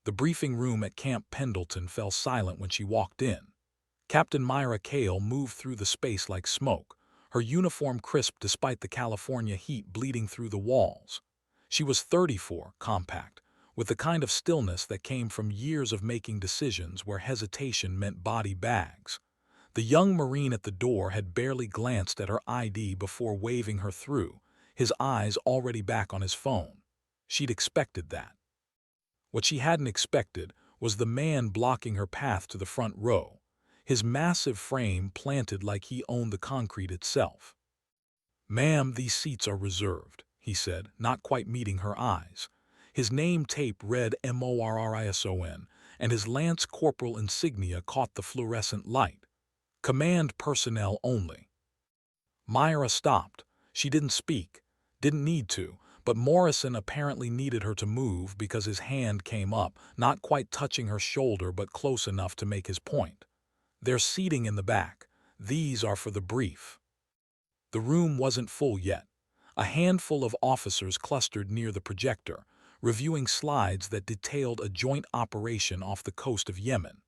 The briefing room at Camp Pendleton fell silent when she walked in. Captain Myra Cale moved through the space like smoke, her uniform crisp despite the California heat bleeding through the walls. She was 34, compact, with the kind of stillness that came from years of making decisions where hesitation meant body bags. The young Marine at the door had barely glanced at her ID before waving her through, his eyes already back on his phone. She'd expected that. What she hadn't expected was the man blocking her path to the front row, his massive frame planted like he owned the concrete itself. "Ma'am, these seats are reserved," he said, not quite meeting her eyes. His name tape read MORRISON, and his Lance Corporal insignia caught the fluorescent light. "Command personnel only." Myra stopped. She didn't speak, didn't need to, but Morrison apparently needed her to move because his hand came up, not quite touching her shoulder but close enough to make his point. "There's seating in the back. These are for the brief." The room wasn't full yet. A handful of officers clustered near the projector, reviewing slides that detailed a joint operation off the coast of Yemen.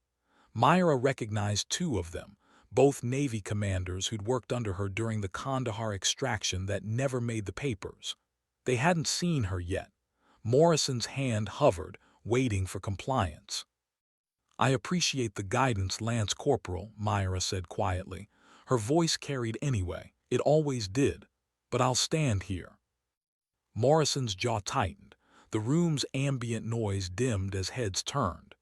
Myra recognized two of them, both Navy commanders who'd worked under her during the Kandahar extraction that never made the papers. They hadn't seen her yet. Morrison's hand hovered, waiting for compliance. "I appreciate the guidance, Lance Corporal," Myra said quietly. Her voice carried anyway. It always did. "But I'll stand here." Morrison's jaw tightened. The room's ambient noise dimmed as heads turned.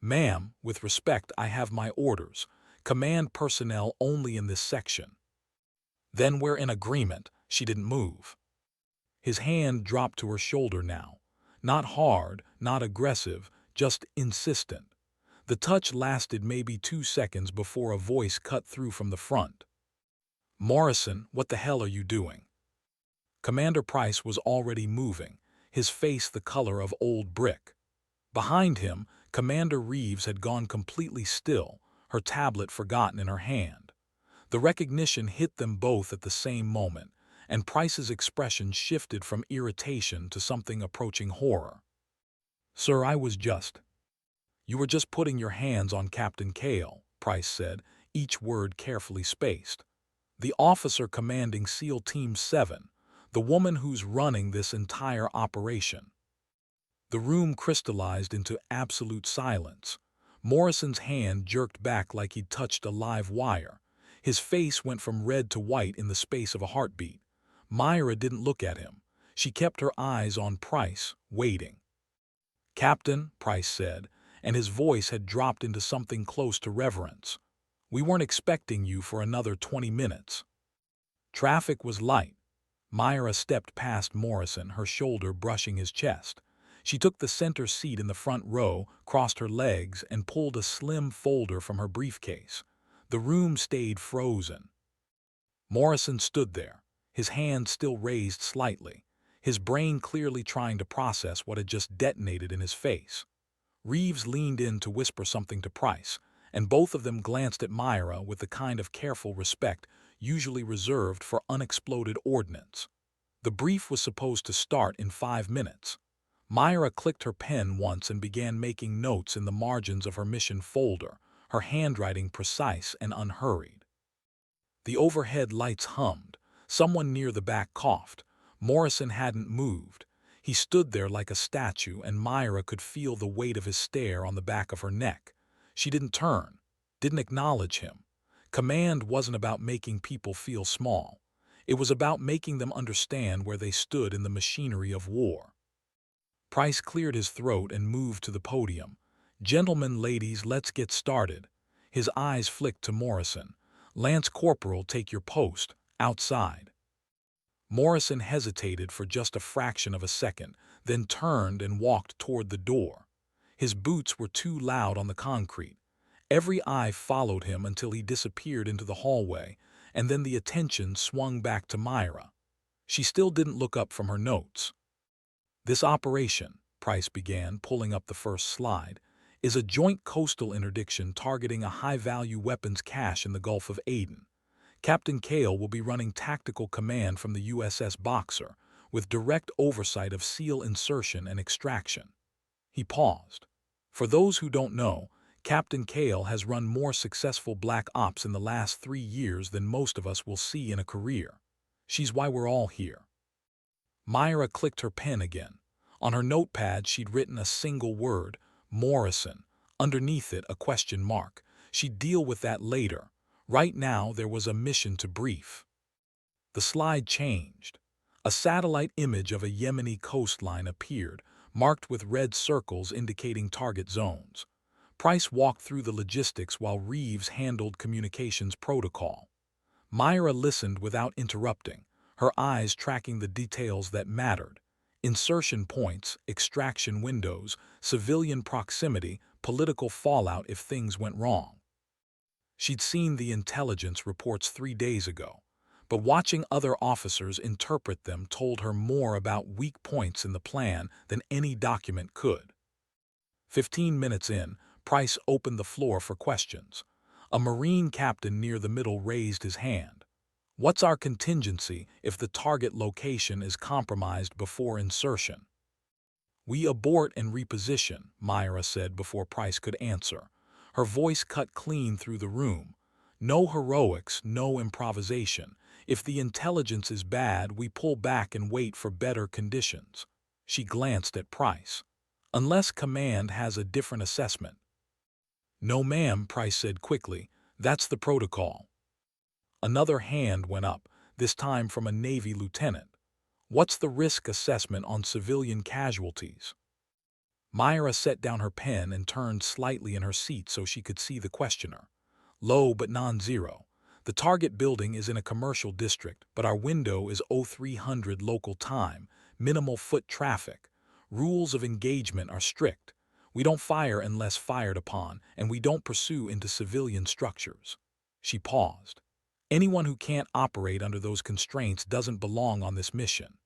"Ma'am, with respect, I have my orders. Command personnel only in this section." "Then we're in agreement." She didn't move. His hand dropped to her shoulder now. Not hard, not aggressive, just insistent. The touch lasted maybe 2 seconds before a voice cut through from the front. "Morrison, what the hell are you doing?" Commander Price was already moving, his face the color of old brick. Behind him, Commander Reeves had gone completely still, her tablet forgotten in her hand. The recognition hit them both at the same moment, and Price's expression shifted from irritation to something approaching horror. "Sir, You were just putting your hands on Captain Cale," Price said, each word carefully spaced. "The officer commanding SEAL Team 7, the woman who's running this entire operation." The room crystallized into absolute silence. Morrison's hand jerked back like he'd touched a live wire. His face went from red to white in the space of a heartbeat. Myra didn't look at him. She kept her eyes on Price, waiting. "Captain," Price said, and his voice had dropped into something close to reverence. "We weren't expecting you for another 20 minutes. Traffic was light." Myra stepped past Morrison, her shoulder brushing his chest. She took the center seat in the front row, crossed her legs, and pulled a slim folder from her briefcase. The room stayed frozen. Morrison stood there, his hand still raised slightly, his brain clearly trying to process what had just detonated in his face. Reeves leaned in to whisper something to Price, and both of them glanced at Myra with the kind of careful respect usually reserved for unexploded ordnance. The brief was supposed to start in 5 minutes. Myra clicked her pen once and began making notes in the margins of her mission folder, her handwriting precise and unhurried. The overhead lights hummed. Someone near the back coughed. Morrison hadn't moved. He stood there like a statue, and Myra could feel the weight of his stare on the back of her neck. She didn't turn, didn't acknowledge him. Command wasn't about making people feel small. It was about making them understand where they stood in the machinery of war. Price cleared his throat and moved to the podium. "Gentlemen, ladies, let's get started." His eyes flicked to Morrison. "Lance Corporal, take your post, outside." Morrison hesitated for just a fraction of a second, then turned and walked toward the door. His boots were too loud on the concrete. Every eye followed him until he disappeared into the hallway, and then the attention swung back to Myra. She still didn't look up from her notes. "This operation," Price began, pulling up the first slide, "is a joint coastal interdiction targeting a high-value weapons cache in the Gulf of Aden. Captain Cale will be running tactical command from the USS Boxer, with direct oversight of SEAL insertion and extraction." He paused. For those who don't know, Captain Kale has run more successful black ops in the last 3 years than most of us will see in a career. She's why we're all here. Myra clicked her pen again. On her notepad, she'd written a single word, Morrison. Underneath it, a question mark. She'd deal with that later. Right now, there was a mission to brief. The slide changed. A satellite image of a Yemeni coastline appeared, marked with red circles indicating target zones. Price walked through the logistics while Reeves handled communications protocol. Myra listened without interrupting, her eyes tracking the details that mattered. Insertion points, extraction windows, civilian proximity, political fallout if things went wrong. She'd seen the intelligence reports 3 days ago, but watching other officers interpret them told her more about weak points in the plan than any document could. 15 minutes in, Price opened the floor for questions. A Marine captain near the middle raised his hand. What's our contingency if the target location is compromised before insertion? We abort and reposition, Myra said before Price could answer. Her voice cut clean through the room. No heroics, no improvisation. If the intelligence is bad, we pull back and wait for better conditions. She glanced at Price. Unless command has a different assessment. No, ma'am, Price said quickly. That's the protocol. Another hand went up, this time from a Navy lieutenant. What's the risk assessment on civilian casualties? Myra set down her pen and turned slightly in her seat so she could see the questioner. Low but non-zero. The target building is in a commercial district, but our window is 0300 local time, minimal foot traffic. Rules of engagement are strict. We don't fire unless fired upon, and we don't pursue into civilian structures. She paused. Anyone who can't operate under those constraints doesn't belong on this mission.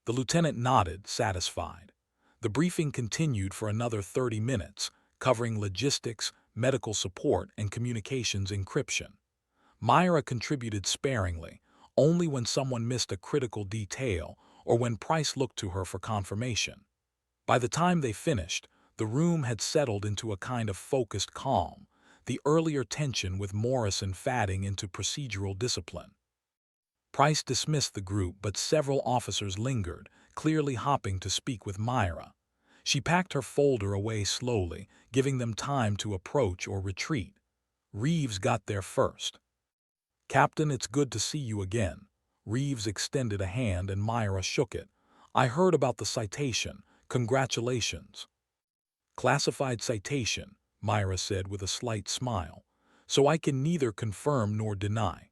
The lieutenant nodded, satisfied. The briefing continued for another 30 minutes, covering logistics, medical support, and communications encryption. Myra contributed sparingly, only when someone missed a critical detail or when Price looked to her for confirmation. By the time they finished, the room had settled into a kind of focused calm, the earlier tension with Morrison fading into procedural discipline. Price dismissed the group, but several officers lingered, clearly hopping to speak with Myra. She packed her folder away slowly, giving them time to approach or retreat. Reeves got there first. Captain, it's good to see you again. Reeves extended a hand and Myra shook it. I heard about the citation. Congratulations. Classified citation, Myra said with a slight smile, so I can neither confirm nor deny.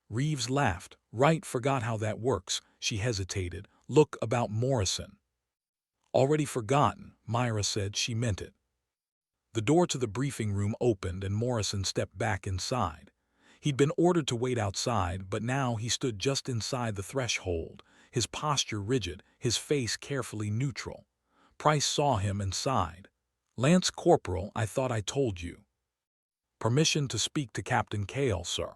Reeves laughed. Right, forgot how that works. She hesitated. Look, about Morrison. Already forgotten, Myra said. She meant it. The door to the briefing room opened and Morrison stepped back inside. He'd been ordered to wait outside, but now he stood just inside the threshold, his posture rigid, his face carefully neutral. Price saw him and sighed. Lance Corporal, I thought I told you. Permission to speak to Captain Kale, sir.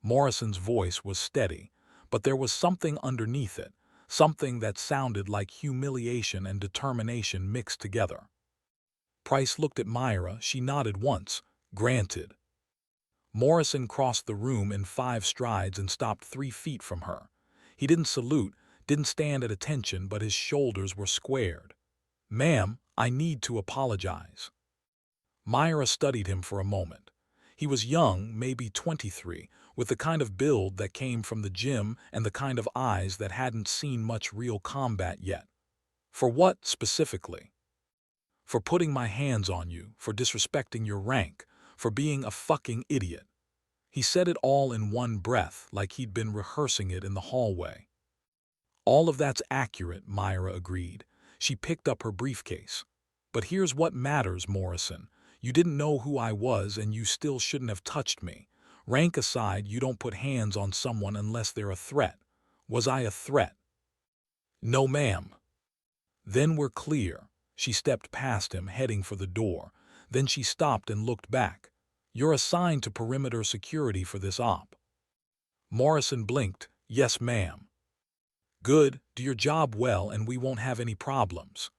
Morrison's voice was steady, but there was something underneath it, something that sounded like humiliation and determination mixed together. Price looked at Myra. She nodded once. Granted. Morrison crossed the room in 5 strides and stopped 3 feet from her. He didn't salute, didn't stand at attention, but his shoulders were squared. Ma'am, I need to apologize. Myra studied him for a moment. He was young, maybe 23, with the kind of build that came from the gym and the kind of eyes that hadn't seen much real combat yet. For what, specifically? For putting my hands on you, for disrespecting your rank, for being a fucking idiot. He said it all in one breath, like he'd been rehearsing it in the hallway. All of that's accurate, Myra agreed. She picked up her briefcase. But here's what matters, Morrison. You didn't know who I was and you still shouldn't have touched me. Rank aside, you don't put hands on someone unless they're a threat. Was I a threat? No, ma'am. Then we're clear. She stepped past him, heading for the door. Then she stopped and looked back. You're assigned to perimeter security for this op. Morrison blinked. Yes, ma'am. Good, do your job well and we won't have any problems.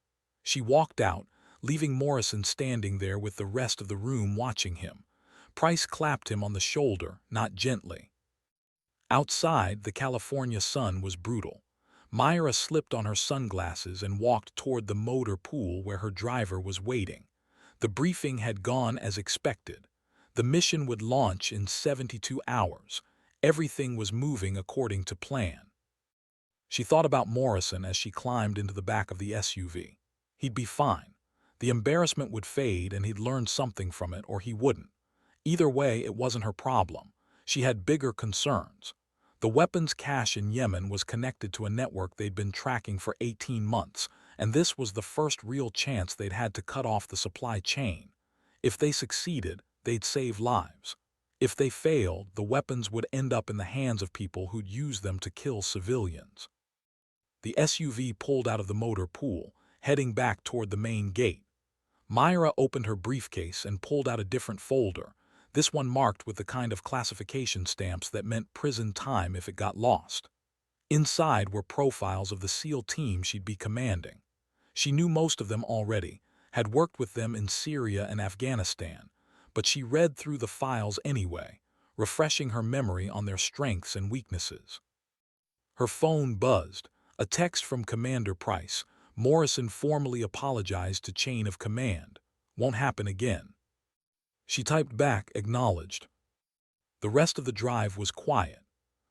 She walked out, leaving Morrison standing there with the rest of the room watching him. Price clapped him on the shoulder, not gently. Outside, the California sun was brutal. Myra slipped on her sunglasses and walked toward the motor pool where her driver was waiting. The briefing had gone as expected. The mission would launch in 72 hours. Everything was moving according to plan. She thought about Morrison as she climbed into the back of the SUV. He'd be fine. The embarrassment would fade and he'd learn something from it, or he wouldn't. Either way, it wasn't her problem. She had bigger concerns. The weapons cache in Yemen was connected to a network they'd been tracking for 18 months, and this was the first real chance they'd had to cut off the supply chain. If they succeeded, they'd save lives. If they failed, the weapons would end up in the hands of people who'd use them to kill civilians. The SUV pulled out of the motor pool, heading back toward the main gate. Myra opened her briefcase and pulled out a different folder, this one marked with the kind of classification stamps that meant prison time if it got lost. Inside were profiles of the SEAL team she'd be commanding. She knew most of them already, had worked with them in Syria and Afghanistan, but she read through the files anyway, refreshing her memory on their strengths and weaknesses. Her phone buzzed, a text from Commander Price. Morrison formally apologized to Chain of Command. Won't happen again. She typed back, acknowledged. The rest of the drive was quiet.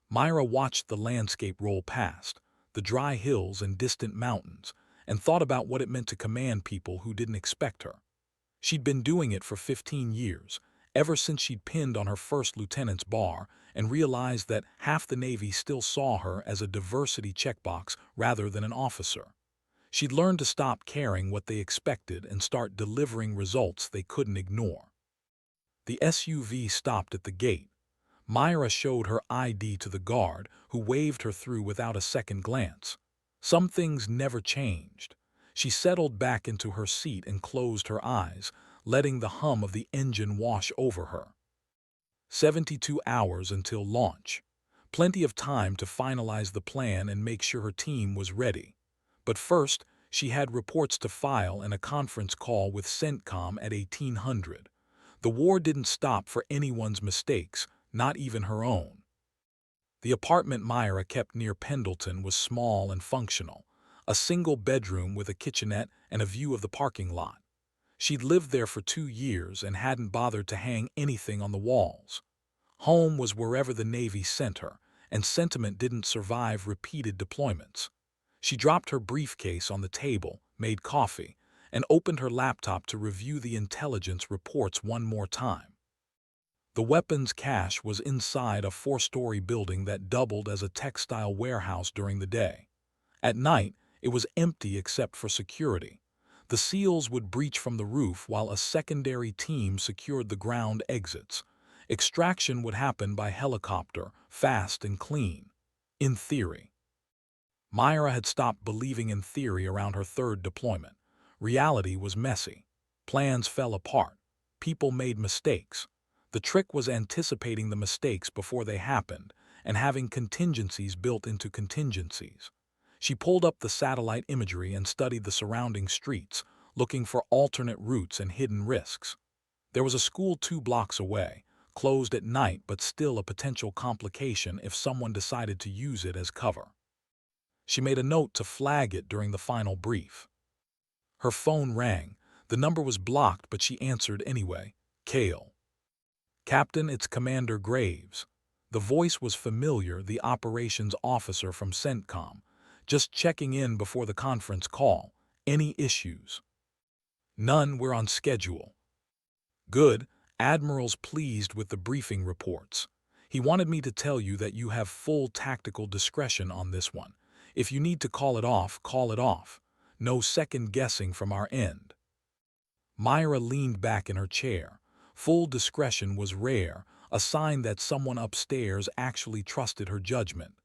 Myra watched the landscape roll past, the dry hills and distant mountains, and thought about what it meant to command people who didn't expect her. She'd been doing it for 15 years, ever since she'd pinned on her first lieutenant's bar, and realized that half the Navy still saw her as a diversity checkbox rather than an officer. She'd learned to stop caring what they expected and start delivering results they couldn't ignore. The SUV stopped at the gate. Myra showed her ID to the guard, who waved her through without a second glance. Some things never changed. She settled back into her seat and closed her eyes, letting the hum of the engine wash over her. 72 hours until launch. Plenty of time to finalize the plan and make sure her team was ready. But first, she had reports to file and a conference call with CENTCOM at 1800. The war didn't stop for anyone's mistakes, not even her own. The apartment Myra kept near Pendleton was small and functional, a single bedroom with a kitchenette and a view of the parking lot. She'd lived there for 2 years and hadn't bothered to hang anything on the walls. Home was wherever the Navy sent her, and sentiment didn't survive repeated deployments. She dropped her briefcase on the table, made coffee, and opened her laptop to review the intelligence reports one more time. The weapons cache was inside a 4-story building that doubled as a textile warehouse during the day. At night, it was empty except for security. The SEALs would breach from the roof while a secondary team secured the ground exits. Extraction would happen by helicopter, fast and clean. In theory. Myra had stopped believing in theory around her third deployment. Reality was messy. Plans fell apart. People made mistakes. The trick was anticipating the mistakes before they happened and having contingencies built into contingencies. She pulled up the satellite imagery and studied the surrounding streets, looking for alternate routes and hidden risks. There was a school 2 blocks away, closed at night but still a potential complication if someone decided to use it as cover. She made a note to flag it during the final brief. Her phone rang. The number was blocked, but she answered anyway. Cale. Captain, it's Commander Graves. The voice was familiar, the operations officer from CENTCOM. Just checking in before the conference call. Any issues? None, we're on schedule. Good. Admiral's pleased with the briefing reports. He wanted me to tell you that you have full tactical discretion on this one. If you need to call it off, call it off. No second guessing from our end. Myra leaned back in her chair. Full discretion was rare, a sign that someone upstairs actually trusted her judgment.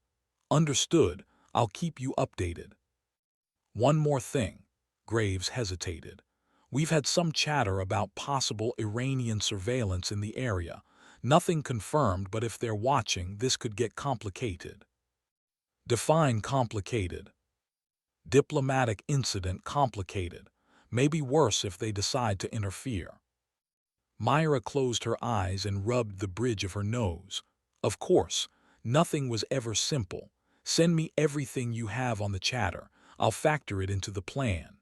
Understood. I'll keep you updated. One more thing. Graves hesitated. We've had some chatter about possible Iranian surveillance in the area. Nothing confirmed, but if they're watching, this could get complicated. Define complicated. Diplomatic incident complicated. Maybe worse if they decide to interfere. Myra closed her eyes and rubbed the bridge of her nose. Of course, nothing was ever simple. Send me everything you have on the chatter. I'll factor it into the plan.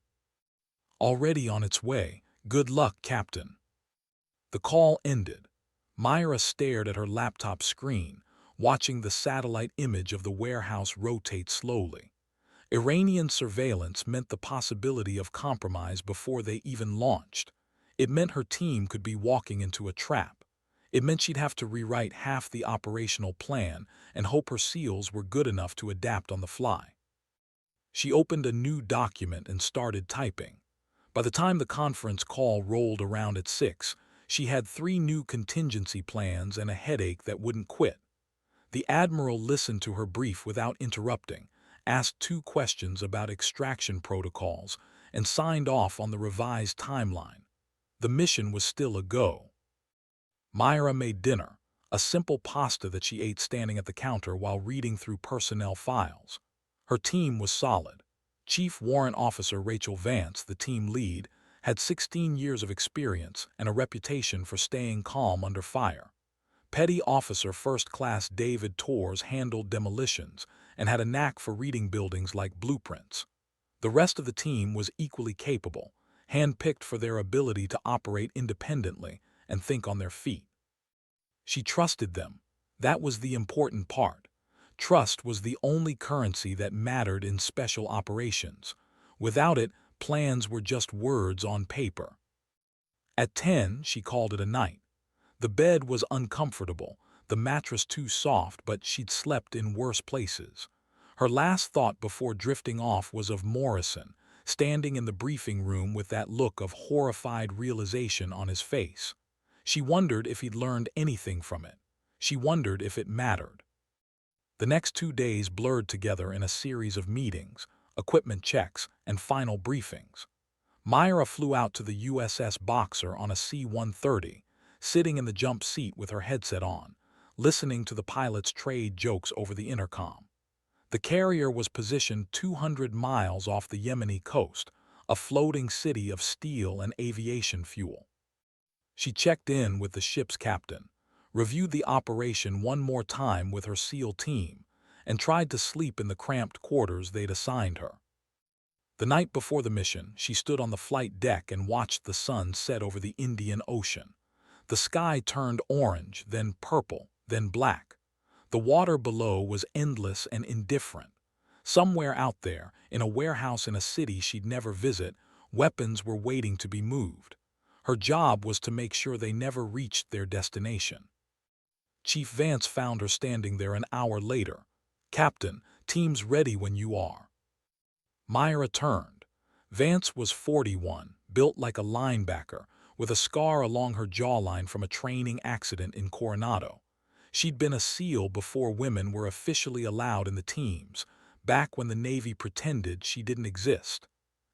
Already on its way. Good luck, Captain. The call ended. Myra stared at her laptop screen, watching the satellite image of the warehouse rotate slowly. Iranian surveillance meant the possibility of compromise before they even launched. It meant her team could be walking into a trap. It meant she'd have to rewrite half the operational plan and hope her SEALs were good enough to adapt on the fly. She opened a new document and started typing. By the time the conference call rolled around at 6, she had 3 new contingency plans and a headache that wouldn't quit. The Admiral listened to her brief without interrupting, asked 2 questions about extraction protocols, and signed off on the revised timeline. The mission was still a go. Myra made dinner, a simple pasta that she ate standing at the counter while reading through personnel files. Her team was solid. Chief Warrant Officer Rachel Vance, the team lead, had 16 years of experience and a reputation for staying calm under fire. Petty Officer First Class David Torres handled demolitions and had a knack for reading buildings like blueprints. The rest of the team was equally capable, handpicked for their ability to operate independently and think on their feet. She trusted them. That was the important part. Trust was the only currency that mattered in special operations. Without it, plans were just words on paper. At 10, she called it a night. The bed was uncomfortable, the mattress too soft, but she'd slept in worse places. Her last thought before drifting off was of Morrison, standing in the briefing room with that look of horrified realization on his face. She wondered if he'd learned anything from it. She wondered if it mattered. The next 2 days blurred together in a series of meetings, equipment checks, and final briefings. Myra flew out to the USS Boxer on a C-130, sitting in the jump seat with her headset on, listening to the pilot's trade jokes over the intercom. The carrier was positioned 200 miles off the Yemeni coast, a floating city of steel and aviation fuel. She checked in with the ship's captain, reviewed the operation one more time with her SEAL team, and tried to sleep in the cramped quarters they'd assigned her. The night before the mission, she stood on the flight deck and watched the sun set over the Indian Ocean. The sky turned orange, then purple, then black. The water below was endless and indifferent. Somewhere out there, in a warehouse in a city she'd never visit, weapons were waiting to be moved. Her job was to make sure they never reached their destination. Chief Vance found her standing there an hour later. "Captain, team's ready when you are." Myra turned. Vance was 41, built like a linebacker, with a scar along her jawline from a training accident in Coronado. She'd been a SEAL before women were officially allowed in the teams, back when the Navy pretended she didn't exist.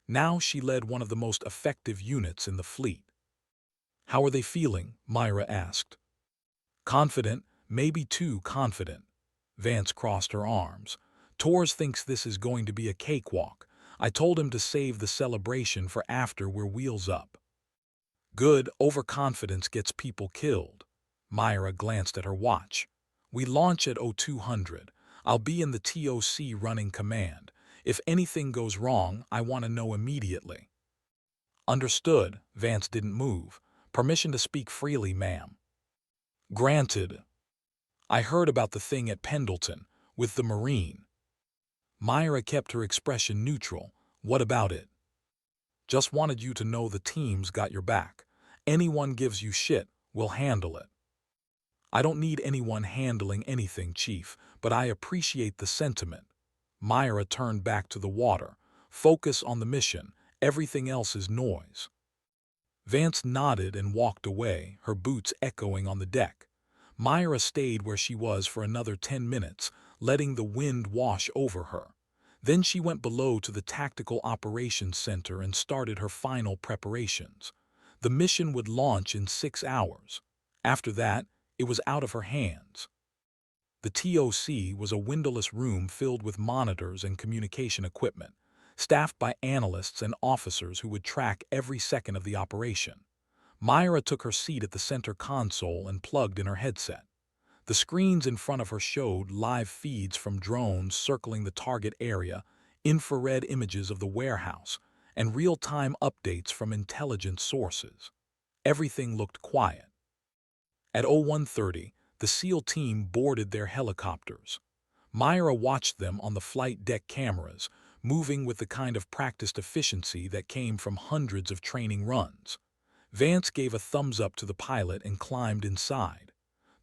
Now she led one of the most effective units in the fleet. "How are they feeling?" Myra asked. "Confident, maybe too confident." Vance crossed her arms. "Torres thinks this is going to be a cakewalk. I told him to save the celebration for after we're wheels up." "Good, overconfidence gets people killed." Myra glanced at her watch. "We launch at 0200. I'll be in the TOC running command. If anything goes wrong, I want to know immediately." "Understood." Vance didn't move. "Permission to speak freely, ma'am." "Granted." "I heard about the thing at Pendleton, with the Marine." Myra kept her expression neutral. "What about it?" "Just wanted you to know the team's got your back. Anyone gives you shit, we'll handle it." "I don't need anyone handling anything, Chief, but I appreciate the sentiment." Myra turned back to the water. "Focus on the mission. Everything else is noise." Vance nodded and walked away, her boots echoing on the deck. Myra stayed where she was for another 10 minutes, letting the wind wash over her. Then she went below to the Tactical Operations Center and started her final preparations. The mission would launch in 6 hours. After that, it was out of her hands. The TOC was a windowless room filled with monitors and communication equipment. staffed by analysts and officers who would track every second of the operation. Myra took her seat at the center console and plugged in her headset. The screens in front of her showed live feeds from drones circling the target area, infrared images of the warehouse, and real-time updates from intelligence sources. Everything looked quiet. At 01:30, the SEAL team boarded their helicopters. Myra watched them on the flight deck cameras, moving with the kind of practiced efficiency that came from hundreds of training runs. Vance gave a thumbs up to the pilot and climbed inside.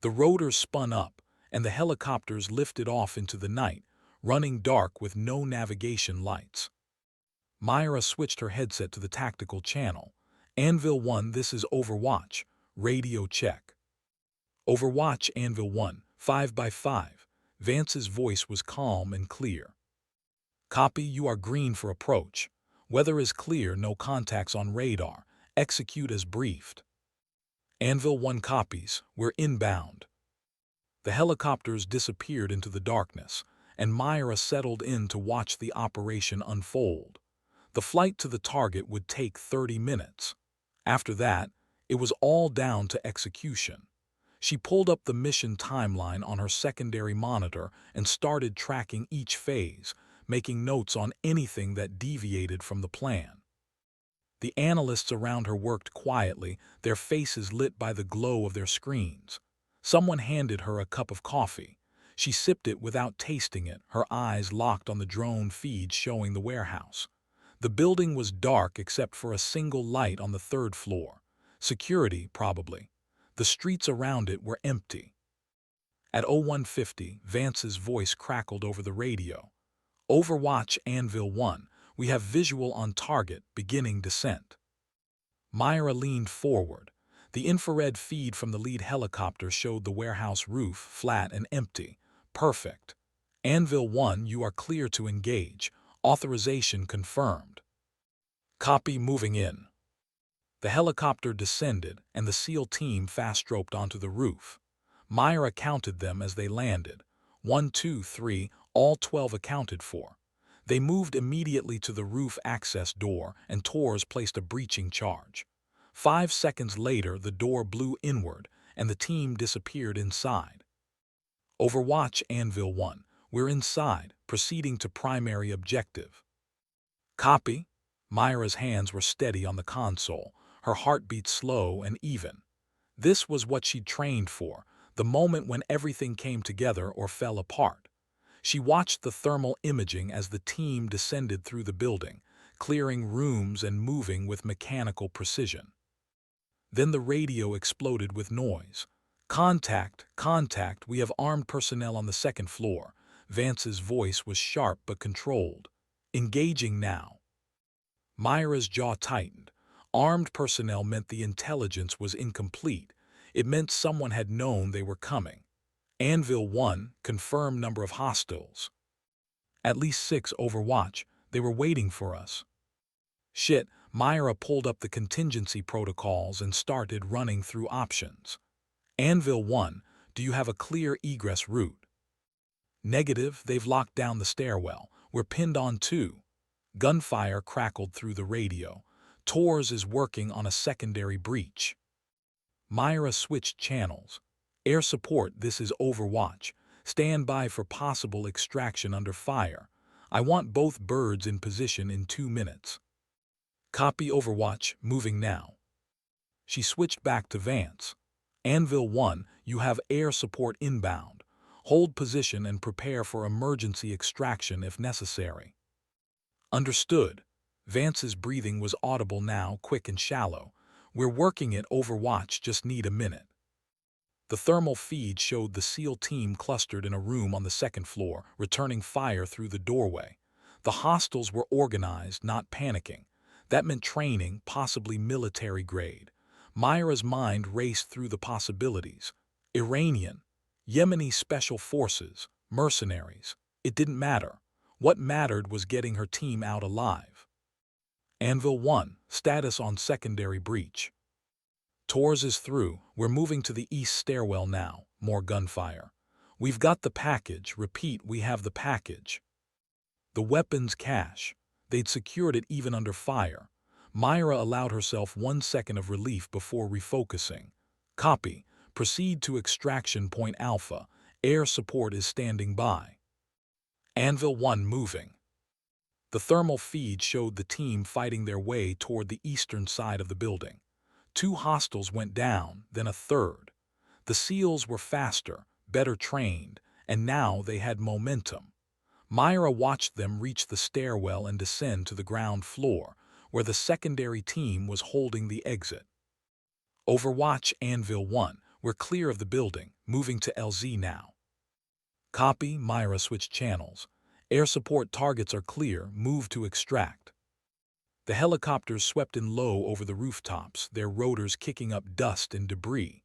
The rotors spun up, and the helicopters lifted off into the night, running dark with no navigation lights. Myra switched her headset to the tactical channel. Anvil 1, this is Overwatch. Radio check. Overwatch, Anvil 1, 5x5. Vance's voice was calm and clear. Copy, you are green for approach. Weather is clear, no contacts on radar. Execute as briefed. Anvil 1 copies, we're inbound. The helicopters disappeared into the darkness, and Myra settled in to watch the operation unfold. The flight to the target would take 30 minutes. After that, it was all down to execution. She pulled up the mission timeline on her secondary monitor and started tracking each phase, making notes on anything that deviated from the plan. The analysts around her worked quietly, their faces lit by the glow of their screens. Someone handed her a cup of coffee. She sipped it without tasting it, her eyes locked on the drone feed showing the warehouse. The building was dark except for a single light on the third floor. Security, probably. The streets around it were empty. At 01:50, Vance's voice crackled over the radio. Overwatch, Anvil 1. We have visual on target, beginning descent. Myra leaned forward. The infrared feed from the lead helicopter showed the warehouse roof flat and empty. Perfect. Anvil 1, you are clear to engage. Authorization confirmed. Copy, moving in. The helicopter descended, and the SEAL team fast-roped onto the roof. Myra counted them as they landed. 1, 2, 3, all 12 accounted for. They moved immediately to the roof access door, and Torres placed a breaching charge. 5 seconds later, the door blew inward, and the team disappeared inside. Overwatch, Anvil 1. We're inside, proceeding to primary objective. Copy. Myra's hands were steady on the console, her heartbeat slow and even. This was what she'd trained for, the moment when everything came together or fell apart. She watched the thermal imaging as the team descended through the building, clearing rooms and moving with mechanical precision. Then the radio exploded with noise. Contact, contact, we have armed personnel on the second floor. Vance's voice was sharp but controlled. Engaging now. Myra's jaw tightened. Armed personnel meant the intelligence was incomplete. It meant someone had known they were coming. Anvil 1, confirmed number of hostiles. At least 6, Overwatch. They were waiting for us. Shit, Myra pulled up the contingency protocols and started running through options. Anvil 1, do you have a clear egress route? Negative, they've locked down the stairwell. We're pinned on 2. Gunfire crackled through the radio. Torres is working on a secondary breach. Myra switched channels. Air support, this is Overwatch. Stand by for possible extraction under fire. I want both birds in position in 2 minutes. Copy, Overwatch, moving now. She switched back to Vance. Anvil 1, you have air support inbound. Hold position and prepare for emergency extraction if necessary. Understood. Vance's breathing was audible now, quick and shallow. We're working it, Overwatch, just need a minute. The thermal feed showed the SEAL team clustered in a room on the second floor, returning fire through the doorway. The hostiles were organized, not panicking. That meant training, possibly military grade. Myra's mind raced through the possibilities. Iranian, Yemeni special forces, mercenaries. It didn't matter. What mattered was getting her team out alive. Anvil 1, status on secondary breach. Torres is through. We're moving to the east stairwell now. More gunfire. We've got the package. Repeat, we have the package. The weapons cache. They'd secured it even under fire. Myra allowed herself 1 second of relief before refocusing. Copy. Proceed to extraction point Alpha. Air support is standing by. Anvil 1 moving. The thermal feed showed the team fighting their way toward the eastern side of the building. 2 hostiles went down, then a third. The SEALs were faster, better trained, and now they had momentum. Myra watched them reach the stairwell and descend to the ground floor, where the secondary team was holding the exit. Overwatch Anvil 1, we're clear of the building, moving to LZ now. Copy. Myra switched channels. Air support targets are clear, move to extract. The helicopters swept in low over the rooftops, their rotors kicking up dust and debris.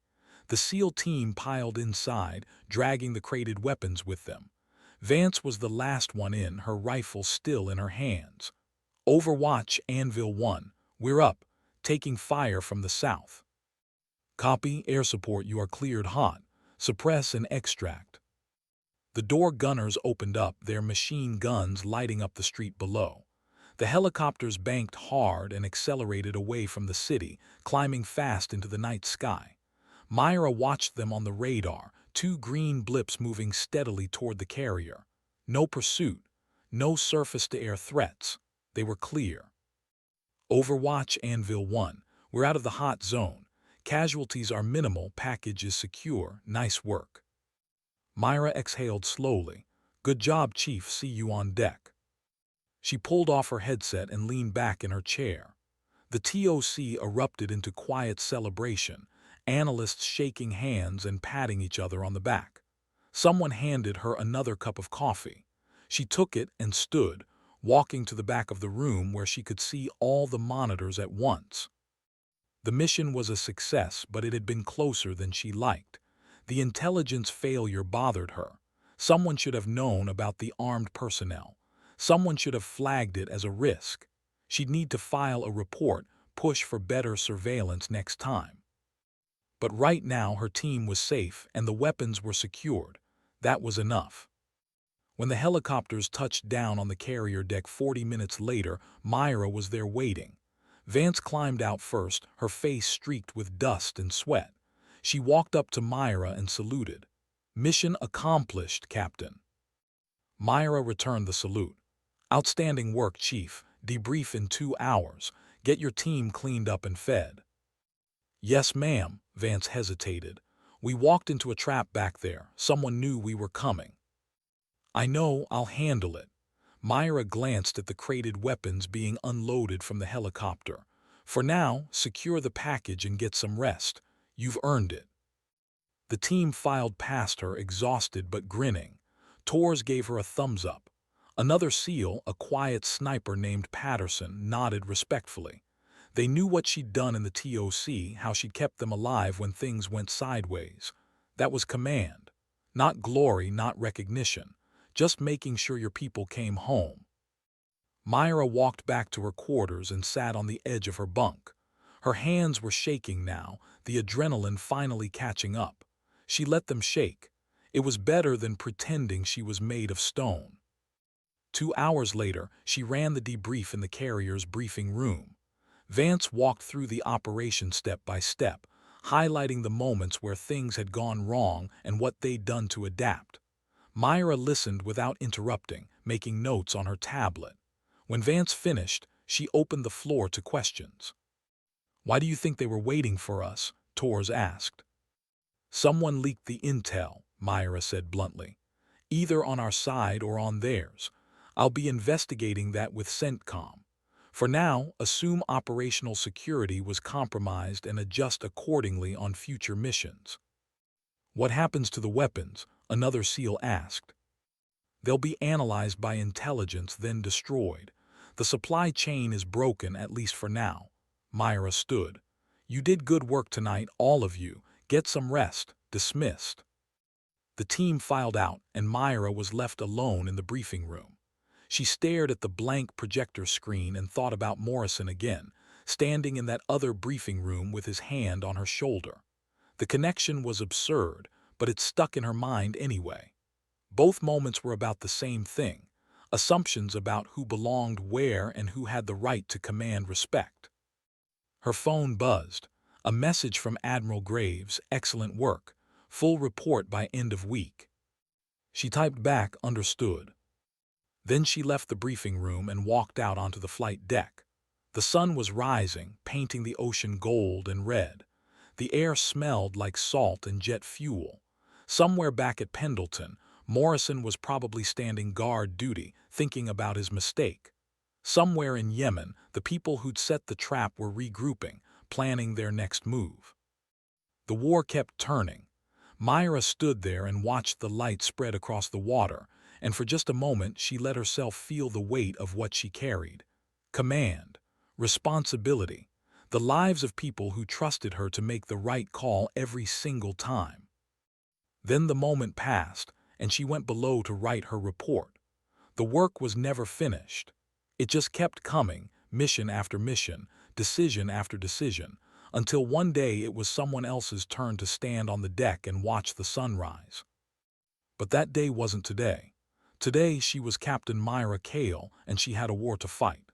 The SEAL team piled inside, dragging the crated weapons with them. Vance was the last one in, her rifle still in her hands. Overwatch Anvil 1, we're up, taking fire from the south. Copy. Air support, you are cleared hot. Suppress and extract. The door gunners opened up, their machine guns lighting up the street below. The helicopters banked hard and accelerated away from the city, climbing fast into the night sky. Myra watched them on the radar, 2 green blips moving steadily toward the carrier. No pursuit, no surface-to-air threats. They were clear. Overwatch Anvil 1, we're out of the hot zone. Casualties are minimal, package is secure, nice work. Myra exhaled slowly. Good job, Chief, see you on deck. She pulled off her headset and leaned back in her chair. The TOC erupted into quiet celebration, analysts shaking hands and patting each other on the back. Someone handed her another cup of coffee. She took it and stood, walking to the back of the room where she could see all the monitors at once. The mission was a success, but it had been closer than she liked. The intelligence failure bothered her. Someone should have known about the armed personnel. Someone should have flagged it as a risk. She'd need to file a report, push for better surveillance next time. But right now her team was safe and the weapons were secured. That was enough. When the helicopters touched down on the carrier deck 40 minutes later, Myra was there waiting. Vance climbed out first, her face streaked with dust and sweat. She walked up to Myra and saluted. Mission accomplished, Captain. Myra returned the salute. Outstanding work, Chief. Debrief in 2 hours. Get your team cleaned up and fed. Yes, ma'am, Vance hesitated. We walked into a trap back there. Someone knew we were coming. I know, I'll handle it. Myra glanced at the crated weapons being unloaded from the helicopter. For now, secure the package and get some rest. You've earned it. The team filed past her, exhausted but grinning. Tors gave her a thumbs up. Another SEAL, a quiet sniper named Patterson, nodded respectfully. They knew what she'd done in the TOC, how she'd kept them alive when things went sideways. That was command. Not glory, not recognition. Just making sure your people came home. Myra walked back to her quarters and sat on the edge of her bunk. Her hands were shaking now, the adrenaline finally catching up. She let them shake. It was better than pretending she was made of stone. 2 hours later, she ran the debrief in the carrier's briefing room. Vance walked through the operation step by step, highlighting the moments where things had gone wrong and what they'd done to adapt. Myra listened without interrupting, making notes on her tablet. When Vance finished, she opened the floor to questions. Why do you think they were waiting for us? Tors asked. Someone leaked the intel, Myra said bluntly. Either on our side or on theirs. I'll be investigating that with CENTCOM. For now, assume operational security was compromised and adjust accordingly on future missions. What happens to the weapons? Another SEAL asked. They'll be analyzed by intelligence, then destroyed. The supply chain is broken, at least for now. Myra stood. You did good work tonight, all of you. Get some rest. Dismissed. The team filed out, and Myra was left alone in the briefing room. She stared at the blank projector screen and thought about Morrison again, standing in that other briefing room with his hand on her shoulder. The connection was absurd, but it stuck in her mind anyway. Both moments were about the same thing, assumptions about who belonged where and who had the right to command respect. Her phone buzzed. A message from Admiral Graves, excellent work, full report by end of week. She typed back, understood. Then she left the briefing room and walked out onto the flight deck. The sun was rising, painting the ocean gold and red. The air smelled like salt and jet fuel. Somewhere back at Pendleton, Morrison was probably standing guard duty, thinking about his mistake. Somewhere in Yemen, the people who'd set the trap were regrouping, planning their next move. The war kept turning. Myra stood there and watched the light spread across the water, and for just a moment she let herself feel the weight of what she carried. Command, responsibility, the lives of people who trusted her to make the right call every single time. Then the moment passed, and she went below to write her report. The work was never finished. It just kept coming, mission after mission, decision after decision, until one day it was someone else's turn to stand on the deck and watch the sunrise. But that day wasn't today. Today she was Captain Myra Cale, and she had a war to fight.